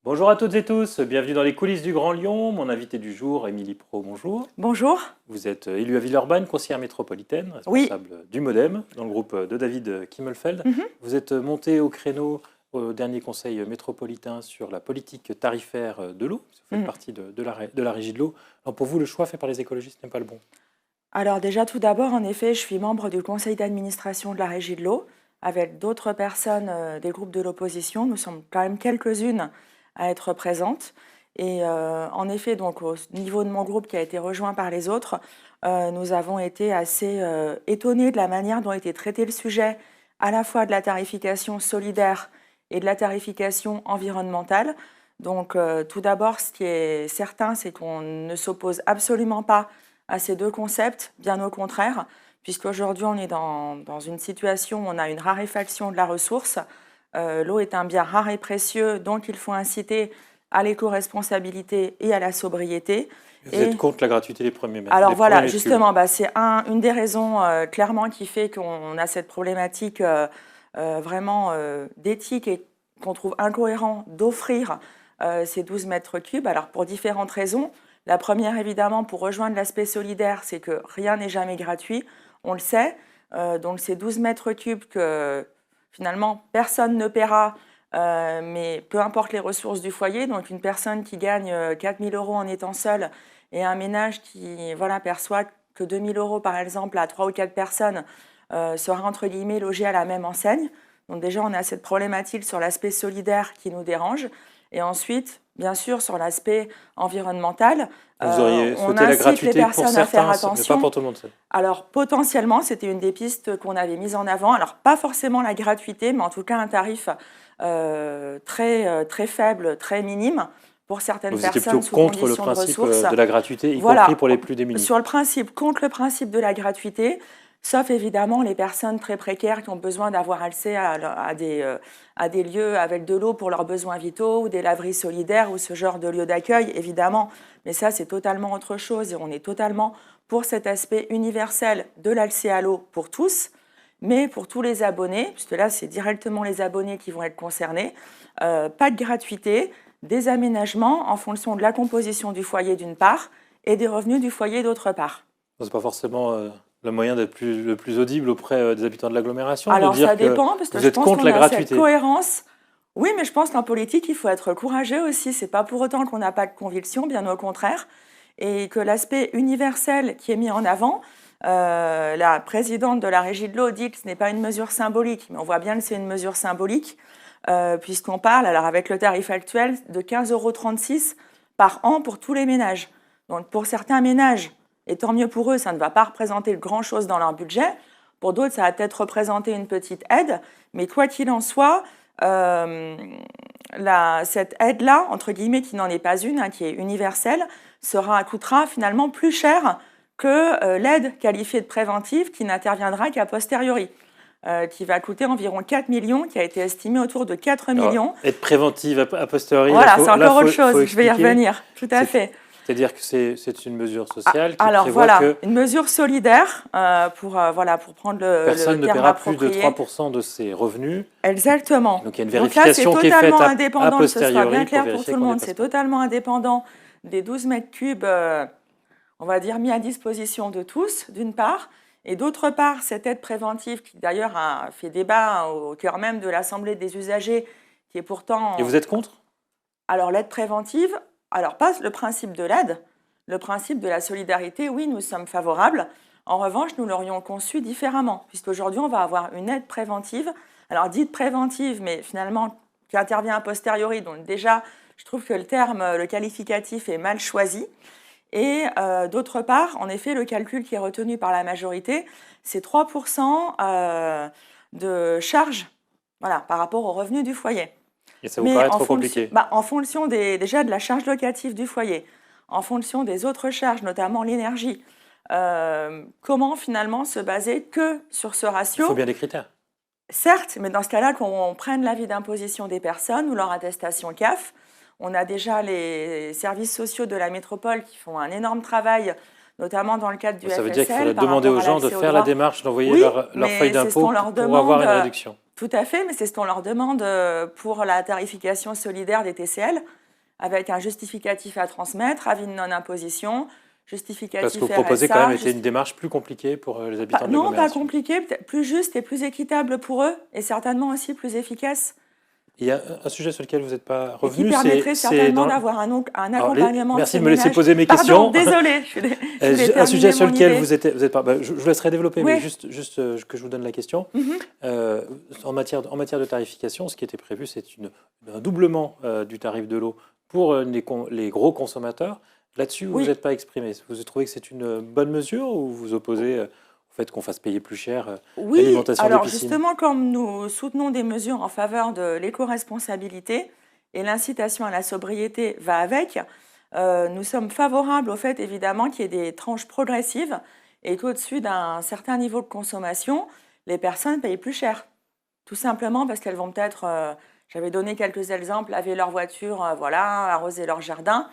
Bonjour à toutes et tous, bienvenue dans les coulisses du Grand Lyon. Mon invité du jour, Émilie Pro, bonjour. Bonjour. Vous êtes élue à Villeurbanne, conseillère métropolitaine, Oui. responsable du MoDem, dans le groupe de David Kimmelfeld. Mhm. Vous êtes montée au créneau au dernier conseil métropolitain sur la politique tarifaire de l'eau. Vous faites partie de la régie de l'eau. Alors pour vous, le choix fait par les écologistes n'est pas le bon? Alors déjà, tout d'abord, en effet, je suis membre du conseil d'administration de la Régie de l'eau, avec d'autres personnes des groupes de l'opposition. Nous sommes quand même quelques-unes à être présentes. Et en effet, donc au niveau de mon groupe qui a été rejoint par les autres, nous avons été assez étonnés de la manière dont a été traité le sujet, à la fois de la tarification solidaire et de la tarification environnementale. Donc tout d'abord, ce qui est certain, c'est qu'on ne s'oppose absolument pas à ces deux concepts, bien au contraire, puisqu'aujourd'hui on est dans une situation où on a une raréfaction de la ressource. L'eau est un bien rare et précieux, donc il faut inciter à l'éco-responsabilité et à la sobriété. Vous êtes contre la gratuité des premiers mètres? Alors voilà, justement, c'est une des raisons clairement qui fait qu'on a cette problématique vraiment d'éthique et qu'on trouve incohérent d'offrir ces 12 mètres cubes. Alors pour différentes raisons. La première, évidemment, pour rejoindre l'aspect solidaire, c'est que rien n'est jamais gratuit, on le sait. Donc ces 12 mètres cubes que finalement personne ne paiera, mais peu importe les ressources du foyer. Donc une personne qui gagne 4 000 euros en étant seule et un ménage qui perçoit que 2 000 euros, par exemple, à 3 ou 4 personnes, sera entre guillemets logé à la même enseigne. Donc déjà, on a cette problématique sur l'aspect solidaire qui nous dérange. Et ensuite, bien sûr, sur l'aspect environnemental, vous auriez on souhaité la incite gratuité les personnes pour certains, à faire mais attention. pas pour tout le monde. Alors, potentiellement, c'était une des pistes qu'on avait mises en avant. Alors, pas forcément la gratuité, mais en tout cas un tarif très faible, très minime pour certaines personnes sous conditions de ressources. Vous étiez plutôt contre le principe de la gratuité, y compris pour les plus démunis. Sur le principe, contre le principe de la gratuité, sauf évidemment les personnes très précaires qui ont besoin d'avoir accès à des lieux avec de l'eau pour leurs besoins vitaux ou des laveries solidaires ou ce genre de lieux d'accueil, évidemment. Mais ça, c'est totalement autre chose et on est totalement pour cet aspect universel de l'accès à l'eau pour tous, mais pour tous les abonnés, puisque là, c'est directement les abonnés qui vont être concernés. Pas de gratuité, des aménagements en fonction de la composition du foyer d'une part et des revenus du foyer d'autre part. Ce n'est pas forcément le moyen d'être le plus audible auprès des habitants de l'agglomération. Alors de dire ça dépend, parce que vous je êtes pense contre qu'on la a gratuité. cette cohérence. Oui, mais je pense qu'en politique, il faut être courageux aussi. C'est pas pour autant qu'on n'a pas de conviction, bien au contraire. Et que l'aspect universel qui est mis en avant, la présidente de la Régie de l'eau dit que ce n'est pas une mesure symbolique, mais on voit bien que c'est une mesure symbolique, puisqu'on parle, alors avec le tarif actuel, de 15,36 € par an pour tous les ménages. Donc pour certains ménages, et tant mieux pour eux, ça ne va pas représenter grand-chose dans leur budget. Pour d'autres, ça va peut-être représenter une petite aide, mais quoi qu'il en soit, cette aide-là, entre guillemets, qui n'en est pas une, qui est universelle, coûtera finalement plus cher que l'aide qualifiée de préventive qui n'interviendra qu'à posteriori, qui va coûter environ 4 millions, qui a été estimé autour de 4 millions. Alors, aide préventive a posteriori, voilà, c'est encore autre chose, je vais y revenir, tout à fait. C'est-à-dire que c'est une mesure sociale qui prévoit que une mesure solidaire pour prendre le personne terme ne paiera approprié. plus de 3% de ses revenus. Exactement. Donc il y a une vérification qui est faite indépendant, a posteriori, que ce soit bien clair pour tout le monde. C'est totalement indépendant des 12 mètres cubes, on va dire, mis à disposition de tous, d'une part. Et d'autre part, cette aide préventive, qui d'ailleurs a fait débat au cœur même de l'Assemblée des usagers, qui est pourtant... Et vous êtes contre ? Alors l'aide préventive, alors pas le principe de l'aide, le principe de la solidarité, oui, nous sommes favorables. En revanche, nous l'aurions conçu différemment, puisqu'aujourd'hui, on va avoir une aide préventive, alors dite préventive, mais finalement qui intervient a posteriori. Donc déjà, je trouve que le qualificatif est mal choisi. Et d'autre part, en effet, le calcul qui est retenu par la majorité, c'est 3% de charge par rapport aux revenus du foyer. Et ça vous paraît trop compliqué? En fonction déjà de la charge locative du foyer, en fonction des autres charges, notamment l'énergie, comment finalement se baser que sur ce ratio? Il faut bien des critères. Certes, mais dans ce cas-là, qu'on prenne l'avis d'imposition des personnes ou leur attestation CAF. On a déjà les services sociaux de la métropole qui font un énorme travail, notamment dans le cadre du FSL. Ça veut dire qu'il faudrait demander aux gens de faire la démarche, d'envoyer leur feuille d'impôt pour avoir une réduction. Tout à fait, mais c'est ce qu'on leur demande pour la tarification solidaire des TCL, avec un justificatif à transmettre, avis de non-imposition, Parce justificatif que vous proposez quand RSA. même était une démarche plus compliquée pour les habitants de Non, pas l'agglomération. compliqué, peut-être plus juste et plus équitable pour eux, et certainement aussi plus efficace. Il y a un sujet sur lequel vous n'êtes pas Et qui revenu, permettrait c'est certainement dans... d'avoir un Alors, accompagnement de merci ces de me laisser ménages. poser mes Pardon, questions. désolée, je voulais Un sujet terminer sur mon lequel idée. vous êtes pas... je vous laisserai développer, mais Oui. juste que je vous donne la question. Mhm. En matière de tarification, ce qui était prévu, c'est un doublement du tarif de l'eau pour les gros consommateurs. Là-dessus, vous Oui. n'êtes pas exprimé. Vous trouvez que c'est une bonne mesure ou vous vous opposez au fait qu'on fasse payer plus cher Oui, l'alimentation des alors piscines? justement, comme nous soutenons des mesures en faveur de l'éco-responsabilité et l'incitation à la sobriété va avec, nous sommes favorables au fait évidemment qu'il y ait des tranches progressives et qu'au-dessus d'un certain niveau de consommation, les personnes payent plus cher. Tout simplement parce qu'elles vont peut-être, j'avais donné quelques exemples, laver leur voiture, voilà, arroser leur jardin.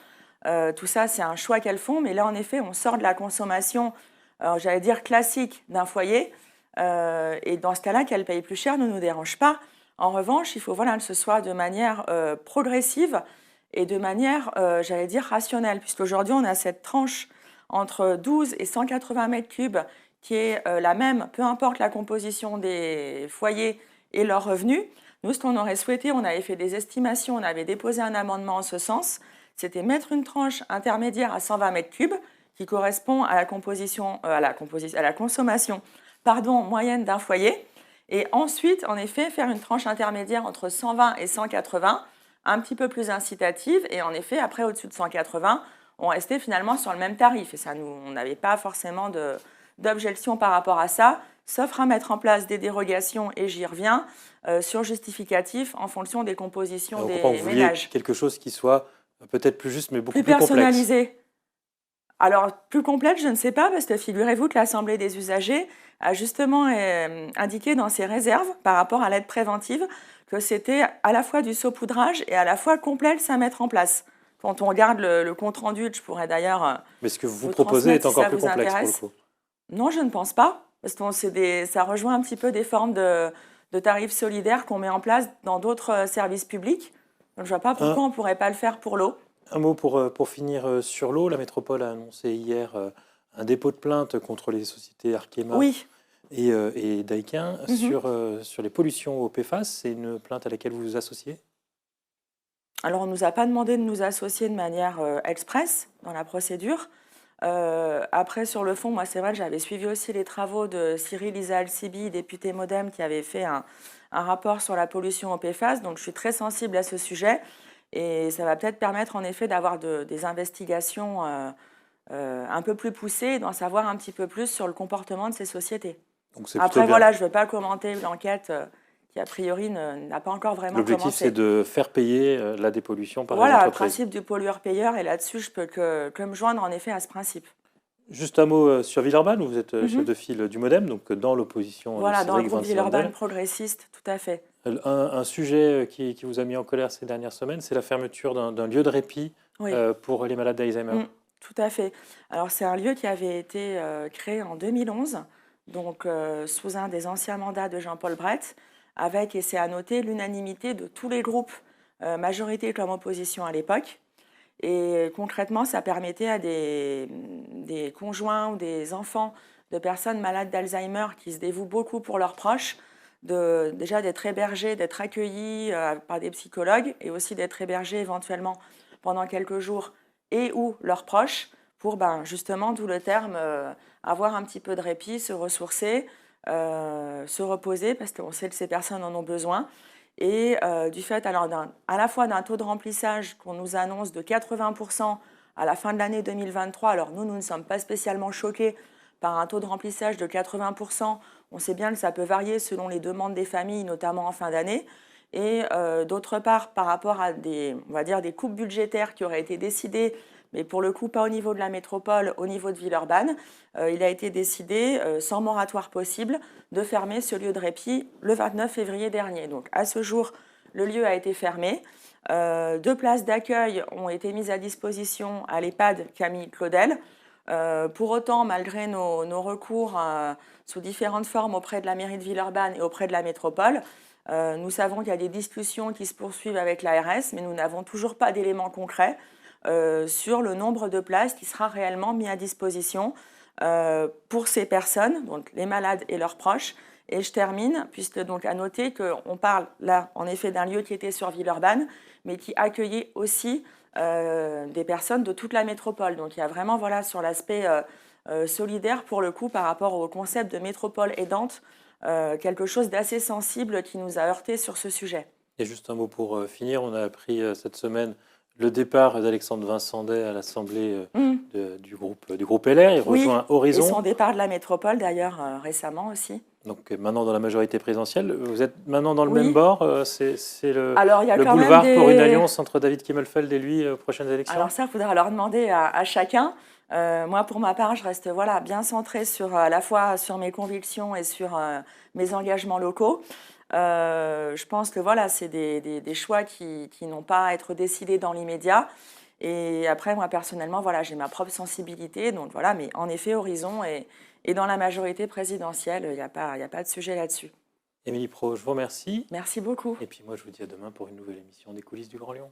Tout ça, c'est un choix qu'elles font, mais là, en effet, on sort de la consommation, j'allais dire classique d'un foyer, et dans ce cas-là, qu'elles payent plus cher ne nous dérange pas. En revanche, il faut voilà, que ce soit de manière progressive et de manière, j'allais dire, rationnelle, puisqu'aujourd'hui, on a cette tranche entre 12 et 180 mètres cubes qui est la même, peu importe la composition des foyers et leurs revenus. Nous, ce qu'on aurait souhaité, on avait fait des estimations, on avait déposé un amendement en ce sens, c'était mettre une tranche intermédiaire à 120 mètres cubes qui correspond à la consommation moyenne d'un foyer. Et ensuite, en effet, faire une tranche intermédiaire entre 120 et 180, un petit peu plus incitative. Et en effet, après, au-dessus de 180, on restait finalement sur le même tarif. Et ça, on n'avait pas forcément d'objection par rapport à ça, sauf à mettre en place des dérogations, et j'y reviens, sur justificatif en fonction des compositions des ménages. Quelque chose qui soit peut-être plus juste, mais beaucoup plus plus personnalisé. complexe. Alors, plus complète, je ne sais pas, parce que figurez-vous que l'Assemblée des usagers a justement indiqué dans ses réserves par rapport à l'aide préventive que c'était à la fois du saupoudrage et à la fois complexe à mettre en place. Quand on regarde le compte-rendu, je pourrais d'ailleurs Mais ce que vous proposez est encore plus complexe pour le coup. Non, je ne pense pas, parce que ça rejoint un petit peu des formes de tarifs solidaires qu'on met en place dans d'autres services publics. Donc, je ne vois pas pourquoi on ne pourrait pas le faire pour l'eau. Un mot pour finir sur l'eau. La métropole a annoncé hier un dépôt de plainte contre les sociétés Arkema et Daikin sur les pollutions au PFAS. C'est une plainte à laquelle vous vous associez? Alors, on ne nous a pas demandé de nous associer de manière express dans la procédure. Après, sur le fond, moi, c'est vrai que j'avais suivi aussi les travaux de Cyril Isa Al-Sibi, député MoDem, qui avait fait un rapport sur la pollution au PFAS. Donc, je suis très sensible à ce sujet. Et ça va peut-être permettre en effet d'avoir des investigations un peu plus poussées et d'en savoir un petit peu plus sur le comportement de ces sociétés. Donc après, voilà, je ne veux pas commenter l'enquête qui, a priori, n'a pas encore vraiment commencé. L'objectif, c'est de faire payer la dépollution par les entreprises. Voilà, le principe du pollueur-payeur. Et là-dessus, je peux que me joindre en effet à ce principe. Juste un mot sur Villeurbanne, où vous êtes chef de file du MoDem, donc dans l'opposition. Voilà, dans le groupe Villeurbanne progressiste, tout à fait. Un sujet qui vous a mis en colère ces dernières semaines, c'est la fermeture d'un lieu de répit pour les malades d'Alzheimer. Tout à fait. Alors, c'est un lieu qui avait été créé en 2011, donc sous un des anciens mandats de Jean-Paul Brett, avec, et c'est à noter, l'unanimité de tous les groupes, majorité comme opposition à l'époque. Et concrètement, ça permettait à des conjoints ou des enfants de personnes malades d'Alzheimer qui se dévouent beaucoup pour leurs proches, déjà d'être hébergés, d'être accueillis par des psychologues et aussi d'être hébergés éventuellement pendant quelques jours et ou leurs proches pour justement, d'où le terme, avoir un petit peu de répit, se ressourcer, se reposer parce qu'on sait que ces personnes en ont besoin. Et du fait alors, à la fois d'un taux de remplissage qu'on nous annonce de 80% à la fin de l'année 2023, alors nous ne sommes pas spécialement choqués par un taux de remplissage de 80%, on sait bien que ça peut varier selon les demandes des familles, notamment en fin d'année, et d'autre part, par rapport à des coupes budgétaires qui auraient été décidées, mais pour le coup pas au niveau de la métropole, au niveau de Villeurbanne, il a été décidé, sans moratoire possible, de fermer ce lieu de répit le 29 février dernier. Donc à ce jour, le lieu a été fermé. 2 places d'accueil ont été mises à disposition à l'EHPAD Camille Claudel. Pour autant, malgré nos recours sous différentes formes auprès de la mairie de Villeurbanne et auprès de la métropole, Nous savons qu'il y a des discussions qui se poursuivent avec l'ARS, mais nous n'avons toujours pas d'éléments concrets sur le nombre de places qui sera réellement mis à disposition pour ces personnes, donc les malades et leurs proches. Et je termine, puisque donc à noter qu'on parle là en effet d'un lieu qui était sur Villeurbanne, mais qui accueillait aussi des personnes de toute la métropole. Donc il y a vraiment voilà, sur l'aspect solidaire pour le coup par rapport au concept de métropole aidante, quelque chose d'assez sensible qui nous a heurté sur ce sujet. Et juste un mot pour finir, on a appris cette semaine le départ d'Alexandre Vincendet à l'Assemblée du groupe LR. Il rejoint Horizon. Et son départ de la métropole d'ailleurs récemment aussi. Donc maintenant dans la majorité présidentielle, vous êtes maintenant dans le même bord. C'est le boulevard pour une alliance entre David Kimmelfeld et lui aux prochaines élections. Alors ça, il faudra leur demander à chacun. Moi, pour ma part, je reste voilà, bien centrée à la fois sur mes convictions et sur mes engagements locaux. Je pense que voilà, c'est des choix qui n'ont pas à être décidés dans l'immédiat. Et après, moi, personnellement, voilà, j'ai ma propre sensibilité. Donc voilà, mais en effet, Horizon et dans la majorité présidentielle, il n'y a pas de sujet là-dessus. Émilie Pro, je vous remercie. Merci beaucoup. Et puis moi, je vous dis à demain pour une nouvelle émission des coulisses du Grand Lyon.